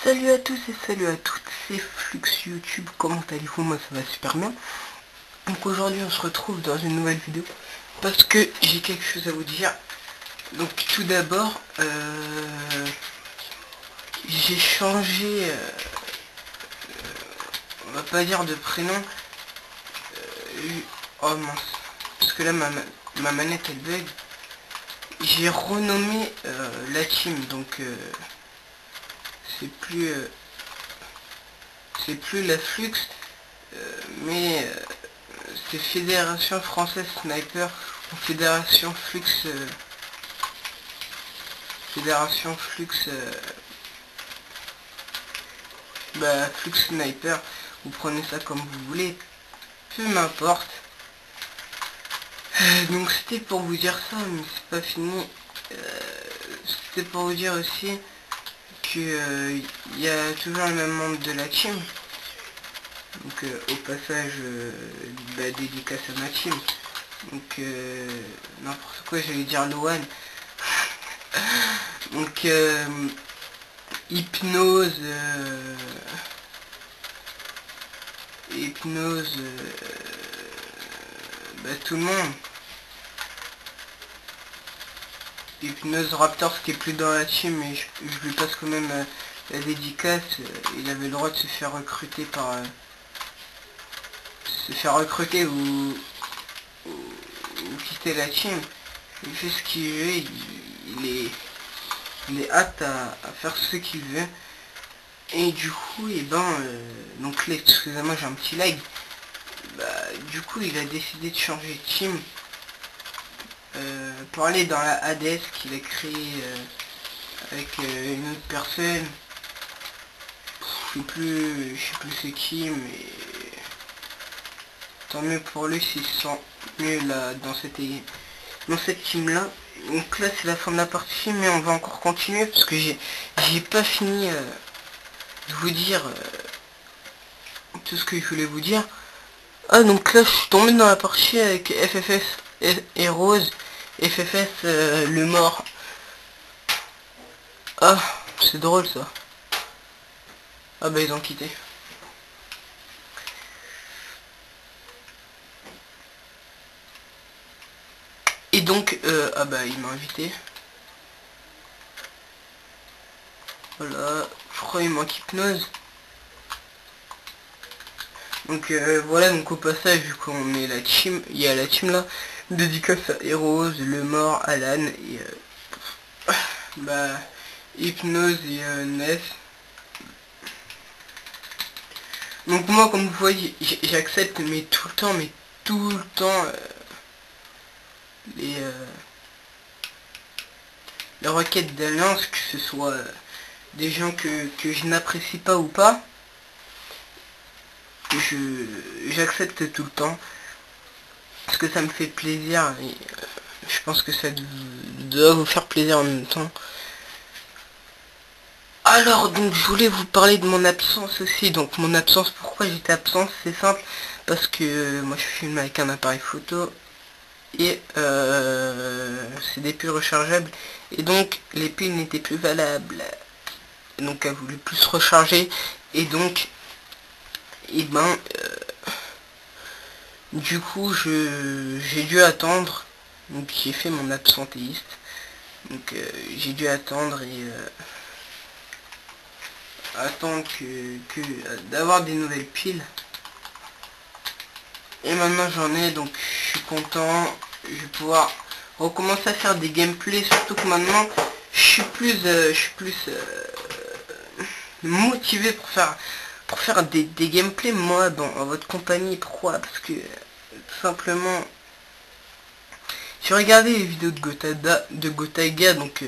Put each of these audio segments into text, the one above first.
Salut à tous et salut à toutes, c'est Flux YouTube, comment allez-vous? Moi ça va super bien. Donc aujourd'hui on se retrouve dans une nouvelle vidéo parce que j'ai quelque chose à vous dire. Donc tout d'abord, j'ai changé, on va pas dire de prénom, oh mince, parce que là ma manette elle bug. J'ai renommé la team, donc c'est plus la Flux, mais c'est Fédération Française Sniper ou Fédération Flux, Fédération Flux, Flux Sniper. Vous prenez ça comme vous voulez, peu m'importe. Donc c'était pour vous dire ça, mais c'est pas fini. C'était pour vous dire aussi que il y a toujours le même membre de la team. Donc au passage, dédicace à ma team. Donc n'importe quoi, j'allais dire Loan. Donc hypnose, tout le monde. Hypnose Raptor qui est plus dans la team, mais je lui passe quand même la dédicace. Il avait le droit de se faire recruter par ou quitter la team. Il fait ce qu'il veut, il est apte à faire ce qu'il veut. Et du coup, donc là, excusez-moi, j'ai un petit lag. Du coup, il a décidé de changer de team pour aller dans la Hades qu'il a créé avec une autre personne. Je sais plus c'est qui, mais tant mieux pour lui s'il se sent mieux là dans cette team là. Donc là c'est la fin de la partie, mais on va encore continuer parce que j'ai pas fini de vous dire tout ce que je voulais vous dire. Ah, donc là je suis tombé dans la partie avec FFS et Rose, FFS le mort. Ah, c'est drôle ça. Ah bah ils ont quitté. Et donc, il m'a invité. Voilà, je crois il manque hypnose. Donc voilà, donc au passage, vu qu'on est la team, il y a la team là, dédicace à Heroes, Le Mort, Alan, et Hypnose et Ness. Donc moi, comme vous voyez, j'accepte, mais tout le temps, les requêtes d'alliance, que ce soit des gens que je n'apprécie pas ou pas, j'accepte tout le temps parce que ça me fait plaisir et je pense que ça doit vous faire plaisir en même temps. Alors donc je voulais vous parler de mon absence aussi. Donc mon absence, pourquoi j'étais absent? C'est simple, parce que moi je filme avec un appareil photo et c'est des piles rechargeables et donc les piles n'étaient plus valables. Et donc elle voulait plus se recharger et donc du coup j'ai dû attendre. Donc j'ai fait mon absentéiste. Donc j'ai dû attendre et attendre d'avoir des nouvelles piles. Et maintenant j'en ai, donc je suis content. Je vais pouvoir recommencer à faire des gameplays, surtout que maintenant je suis plus motivé pour faire des gameplays moi en votre compagnie. Pourquoi? Parce que tout simplement j'ai regardé les vidéos de Gotaiga, donc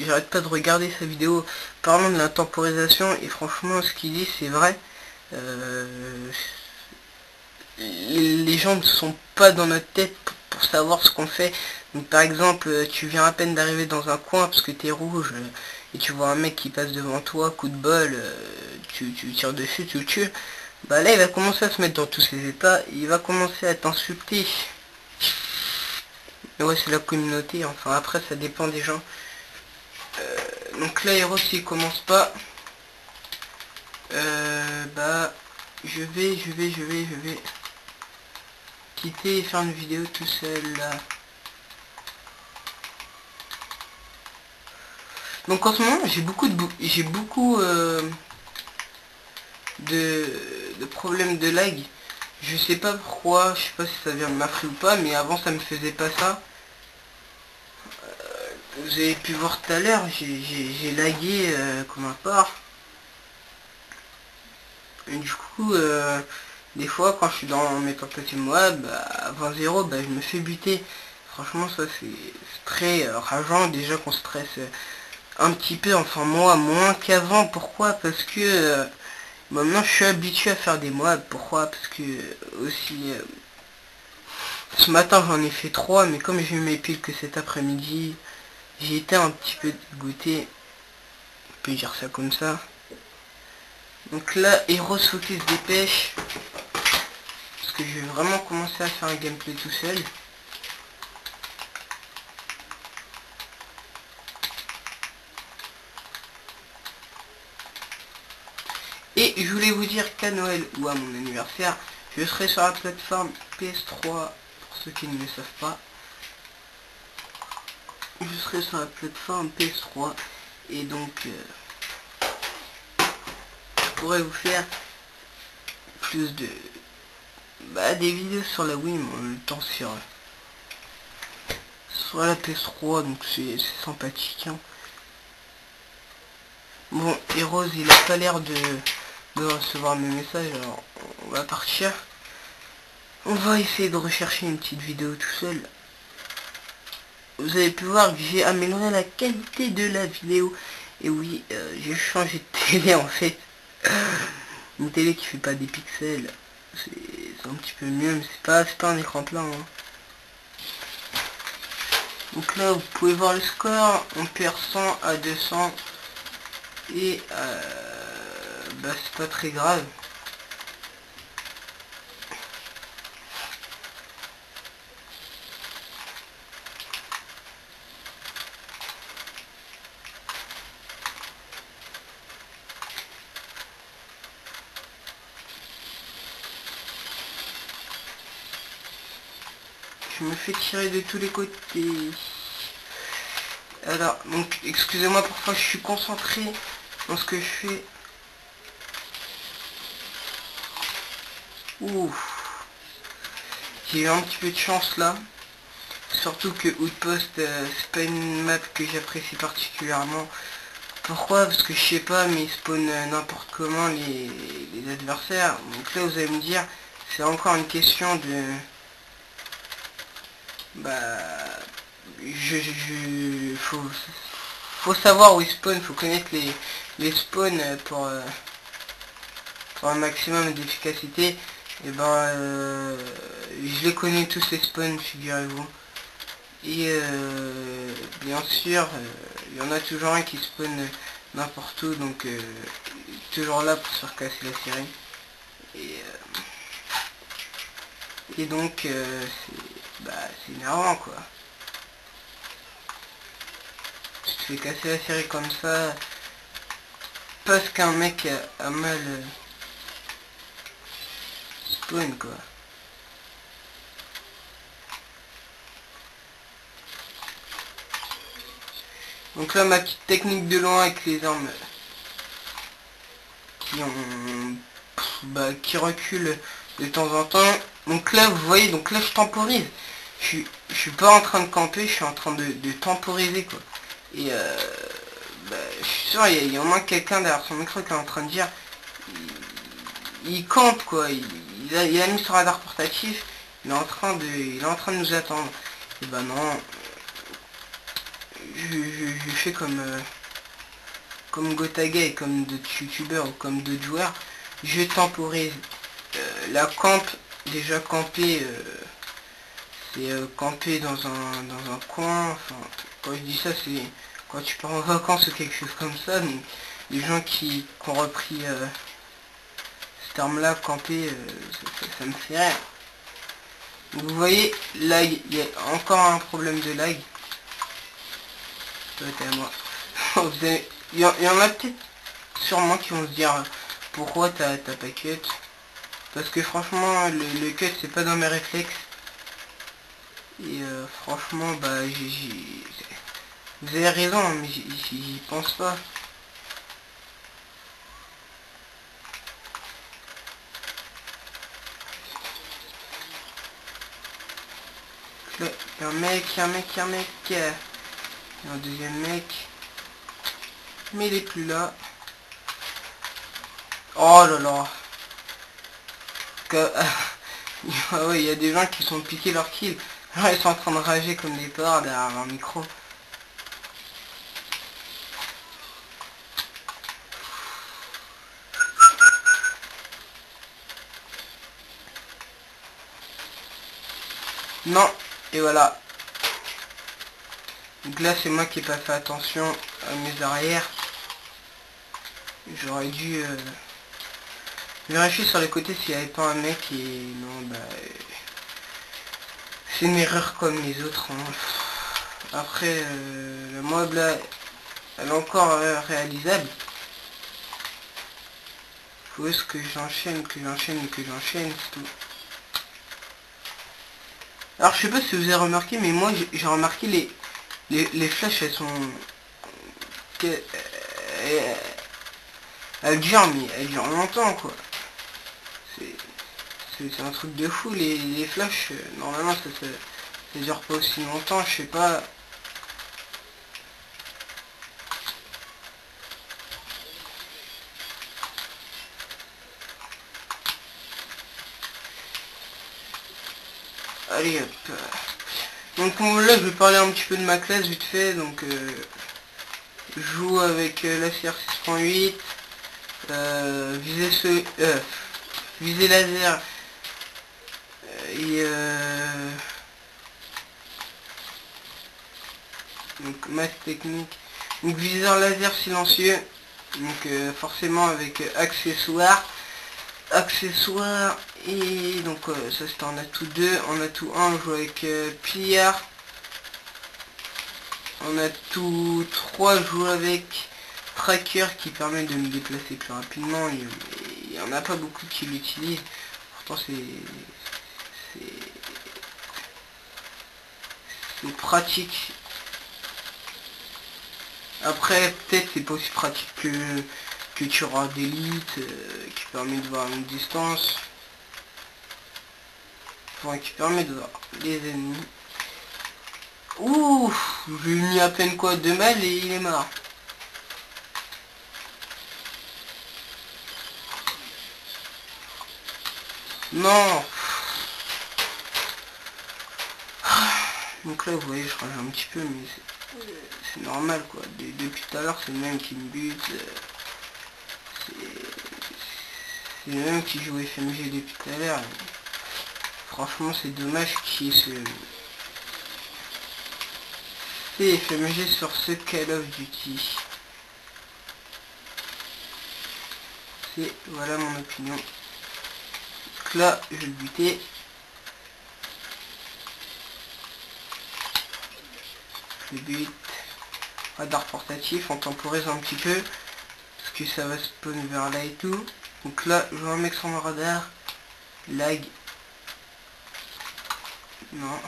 j'arrête pas de regarder sa vidéo parlant de la temporisation, et franchement ce qu'il dit c'est vrai. Les gens ne sont pas dans notre tête pour savoir ce qu'on fait. Donc par exemple, tu viens à peine d'arriver dans un coin parce que t'es rouge et tu vois un mec qui passe devant toi, coup de bol, tu tires dessus, tu le tues. Bah là il va commencer à se mettre dans tous ses états, il va commencer à t'insulter. Mais ouais, c'est la communauté, enfin après ça dépend des gens. Donc là Hero s'il commence pas, Bah, je vais quitter et faire une vidéo tout seul là. Donc en ce moment j'ai beaucoup de problèmes de lag. Je sais pas pourquoi, je sais pas si ça vient de ma free ou pas, mais avant ça me faisait pas ça. Vous avez pu voir tout à l'heure, j'ai lagué comme un porc. Et du coup, des fois quand je suis dans mes tentatives web, à 20-0, bah, je me fais buter. Franchement ça c'est très rageant, déjà qu'on stresse un petit peu, enfin moi moins qu'avant. Pourquoi? Parce que maintenant je suis habitué à faire des mobs. Pourquoi? Parce que aussi ce matin j'en ai fait 3, mais comme j'ai eu mes piles que cet après-midi, j'ai été un petit peu dégoûté, on peut dire ça comme ça. Donc là, Heroes Focus dépêche, parce que je vais vraiment commencer à faire un gameplay tout seul. Et je voulais vous dire qu'à Noël ou à mon anniversaire, je serai sur la plateforme PS3, pour ceux qui ne le savent pas. Je serai sur la plateforme PS3, et donc je pourrais vous faire plus de des vidéos sur la Wii, mais en même temps sur la PS3, donc c'est sympathique, hein. Bon, Heroes il a pas l'air de recevoir mes messages, alors on va partir. On va essayer de rechercher une petite vidéo tout seul. Vous avez pu voir que j'ai amélioré la qualité de la vidéo. Et oui, j'ai changé de télé en fait. Une télé qui fait pas des pixels. C'est un petit peu mieux, mais c'est pas un écran plat, hein. Donc là, vous pouvez voir le score. On perd 100 à 200. Et c'est pas très grave. Je me fais tirer de tous les côtés. Alors, donc, excusez-moi, parfois je suis concentré dans ce que je fais. Ouh. J'ai eu un petit peu de chance là. Surtout que Outpost, c'est pas une map que j'apprécie particulièrement. Pourquoi? Parce que je sais pas, mais ils spawnent n'importe comment les adversaires. Donc là, vous allez me dire, c'est encore une question de... faut savoir où ils spawnent, faut connaître les spawns pour un maximum d'efficacité. Et je les connais tous ces spawns, figurez-vous. Et bien sûr, il y en a toujours un qui spawn n'importe où, donc toujours là pour se faire casser la série. Et donc c'est énervant quoi. Tu te fais casser la série comme ça parce qu'un mec a mal spawn quoi. Donc là ma petite technique de loin avec les armes qui reculent de temps en temps. Donc là vous voyez, donc là je temporise. Je suis pas en train de camper, je suis en train de temporiser quoi. Et je suis sûr il y a au moins quelqu'un derrière son micro qui est en train de dire il campe quoi, il a mis son radar portatif, il est en train de nous attendre. Et bah non, je fais comme Gotaga et comme d'autres youtubeurs ou comme d'autres joueurs, je temporise. La camp, déjà camper, c'est camper dans un coin. Enfin, quand je dis ça, c'est quand tu pars en vacances ou quelque chose comme ça. Donc, les gens qui ont repris ce terme-là, camper, ça me fait rire. Donc, vous voyez, lag, il y a encore un problème de lag. Toi, t'es à moi. Il y en a peut-être sûrement qui vont se dire Pourquoi t'as pas cut? Parce que franchement, le cut c'est pas dans mes réflexes. Et franchement, bah vous avez raison, mais j'y pense pas. Là, y a un mec, y a un mec, y a un mec. Y a un deuxième mec. Mais il est plus là. Oh là là. Ah ouais, il y a des gens qui sont piqués leur kill. Alors ils sont en train de rager comme des porcs derrière leur micro. Non, et voilà. Donc là c'est moi qui n'ai pas fait attention à mes arrières. J'aurais dû vérifier sur les côtés s'il n'y avait pas un mec et non bah c'est une erreur comme les autres. Hein. Après la mob là elle est encore réalisable. Faut juste que j'enchaîne, c'est tout. Alors je sais pas si vous avez remarqué mais moi j'ai remarqué les flèches elles sont... Elles durent mais elles durent longtemps quoi. C'est un truc de fou les flashs, normalement ça dure pas aussi longtemps, je sais pas. Allez hop. Donc là je vais parler un petit peu de ma classe vite fait, donc je joue avec la CR 6.8, visée laser et donc masse technique, donc viseur laser silencieux, donc forcément avec accessoires et donc ça c'était en atout 2, en atout 1 on joue avec Pillard, en atout 3 je joue avec Tracker qui permet de me déplacer plus rapidement, il n'y en a pas beaucoup qui l'utilisent, pourtant c'est pratique. Après peut-être c'est pas aussi pratique que Tueur d'élite qui permet de voir une distance, enfin, qui permet de voir les ennemis. Ouh, je lui ai mis à peine quoi 2 balles et il est mort. Non. Donc là vous voyez je rage un petit peu mais c'est normal quoi. Depuis tout à l'heure c'est le même qui me bute. C'est le même qui joue FMG depuis tout à l'heure. Franchement c'est dommage qu'il y ait ce FMG sur ce Call of Duty. C'est voilà mon opinion. Donc là je vais le buter. Je le bute. Radar portatif, on temporise un petit peu. Parce que ça va spawn vers là et tout. Donc là je vois un mec sur mon radar. Lag. Non.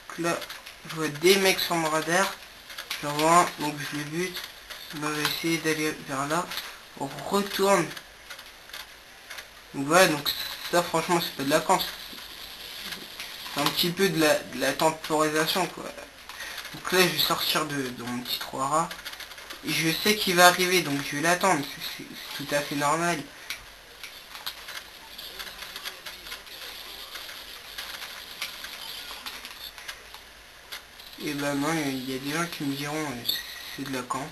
Donc là je vois des mecs sur mon radar. J'en vois un, donc je le bute. On va essayer d'aller vers là. On retourne. Donc voilà, donc ça franchement c'est pas de la camp. C'est un petit peu de la temporisation quoi. Donc là je vais sortir de mon petit 3A. Et je sais qu'il va arriver donc je vais l'attendre. C'est tout à fait normal. Et ben non, il y a des gens qui me diront c'est de la camp.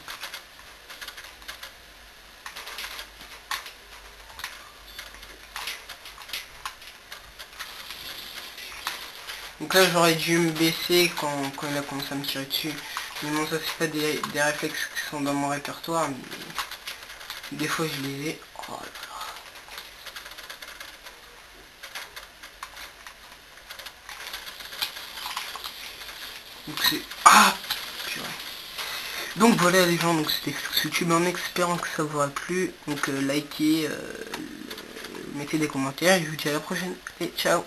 Donc là j'aurais dû me baisser quand il a commencé à me tirer dessus. Mais bon ça c'est pas des réflexes qui sont dans mon répertoire, mais des fois je les ai. Oh là là. Donc c'est... Ah purée. Donc voilà les gens, donc c'était sur YouTube en espérant que ça vous aura plu. Donc likez, mettez des commentaires et je vous dis à la prochaine. Et ciao.